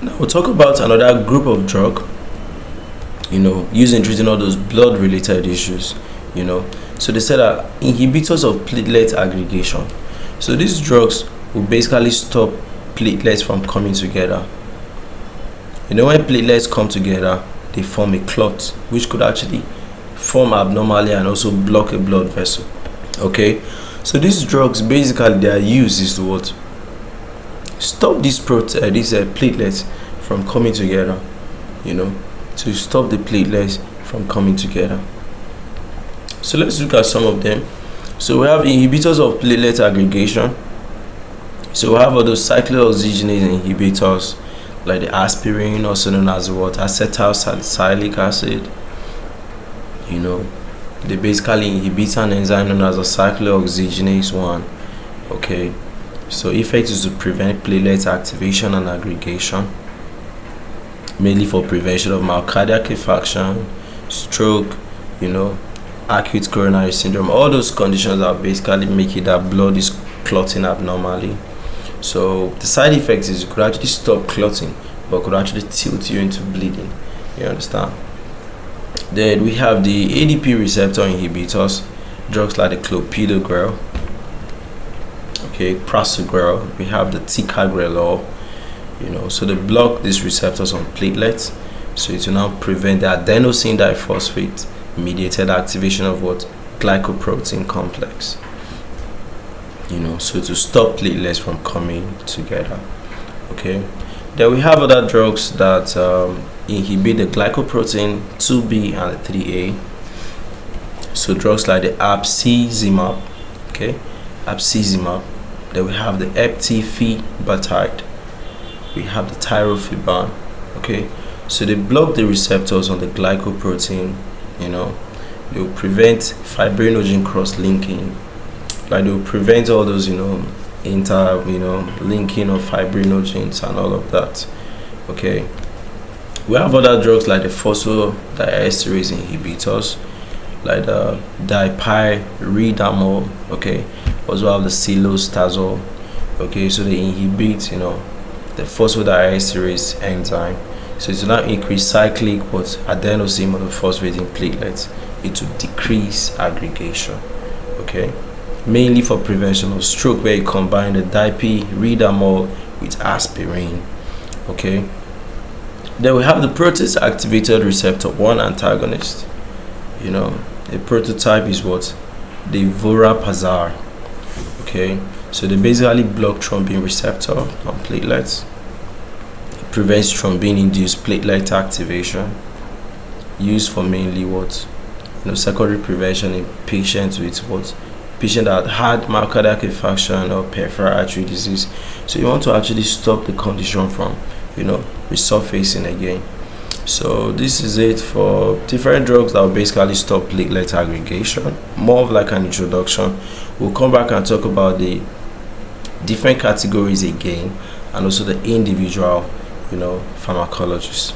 Now we'll talk about another group of drug, used in treating all those blood related issues. So they said that inhibitors of platelet aggregation. So these drugs will basically stop platelets from coming together. When platelets come together, they form a clot, which could actually form abnormally and also block a blood vessel. Okay, so these drugs, basically their use is to what? Stop these platelets from coming together, to stop the platelets from coming together. So let's look at some of them. So we have inhibitors of platelet aggregation. So we have all those cyclooxygenase inhibitors, like the aspirin, also known as what? Acetylsalicylic acid. They basically inhibit an enzyme known as a cyclooxygenase 1. Okay, so effect is to prevent platelet activation and aggregation, mainly for prevention of myocardial infarction, stroke, acute coronary syndrome, all those conditions that basically make it that blood is clotting abnormally. So the side effect is you could actually stop clotting, but could actually tilt you into bleeding. You understand? Then we have the ADP receptor inhibitors, drugs like the Clopidogrel, Prasugrel. We have the Ticagrelor, so they block these receptors on platelets, so it will now prevent the adenosine diphosphate mediated activation of what? Glycoprotein complex. So to stop platelets from coming together. Okay, then we have other drugs that inhibit the glycoprotein IIb and 3a. So drugs like the Abciximab, Abciximab. Then we have the Eptifibatide. We have the Tirofiban. So they block the receptors on the glycoprotein. They will prevent fibrinogen cross-linking. Like they will prevent all those, linking of fibrinogens and all of that. Okay. We have other drugs like the phosphodiesterase inhibitors, like the Dipyridamole. Also have the Cilostazol. So they inhibit, the phosphodiesterase enzyme. So it will now increase cyclic adenosine monophosphate in platelets. It will decrease aggregation. Mainly for prevention of stroke, where you combine the Dipyridamole with aspirin. Then we have the protease activated receptor 1 antagonist. The prototype is what? The Vorapazar. So they basically block thrombin receptor on platelets. It prevents thrombin induced platelet activation. Used for mainly what? Secondary prevention in patients with what? Patient that had myocardial infarction or peripheral artery disease. So you want to actually stop the condition from resurfacing again. So this is it for different drugs that will basically stop platelet aggregation. More of like an introduction. We'll come back and talk about the different categories again, and also the individual pharmacologists.